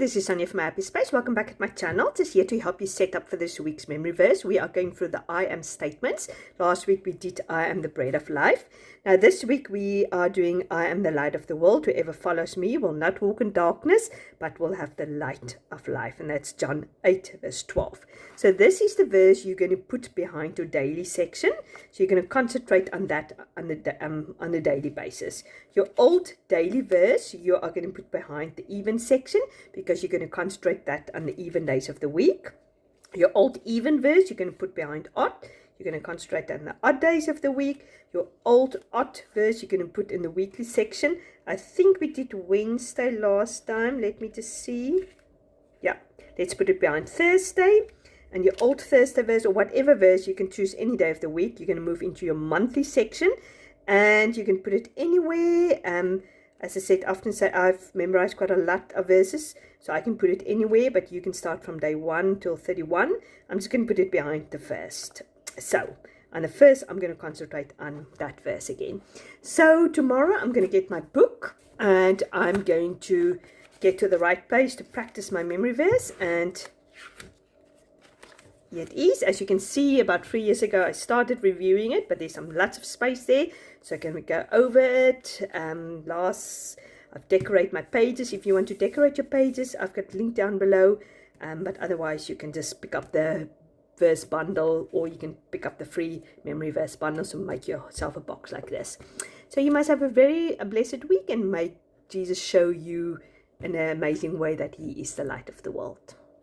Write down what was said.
this is Sonia from My Happy Space. Welcome back at my channel. Just here to help you set up for this week's memory verse. We are going through the I am statements. Last week we did I am the bread of life. Now this week we are doing I am the light of the world. Whoever follows me will not walk in darkness, but will have the light of life. And that's John 8 verse 12. So this is the verse you're going to put behind your daily section. So you're going to concentrate on that on a daily basis. Your old daily verse you are going to put behind the even section, because you're going to concentrate that on the even days of the week. Your old even verse you're going to put behind odd. You're going to concentrate on the odd days of the week. Your old odd verse you're going to put in the weekly section. I think we did Wednesday last time. Let me just see. Yeah, let's put it behind Thursday. And your old Thursday verse, or whatever verse, you can choose any day of the week. You're going to move into your monthly section, and you can put it anywhere. As I said, often say I've memorized quite a lot of verses, so I can put it anywhere, but you can start from day 1 till 31. I'm just going to put it behind the first. So, on the first, I'm going to concentrate on that verse again. So, tomorrow I'm going to get my book, and I'm going to get to the right place to practice my memory verse. And here it is. As you can see, about 3 years ago I started reviewing it, but there's lots of space there, so can we go over it. I've decorated my pages. If you want to decorate your pages, I've got a link down below, but otherwise you can just pick up the verse bundle, or you can pick up the free memory verse bundle, so make yourself a box like this. So you must have a blessed week, and may Jesus show you in an amazing way that he is the light of the world.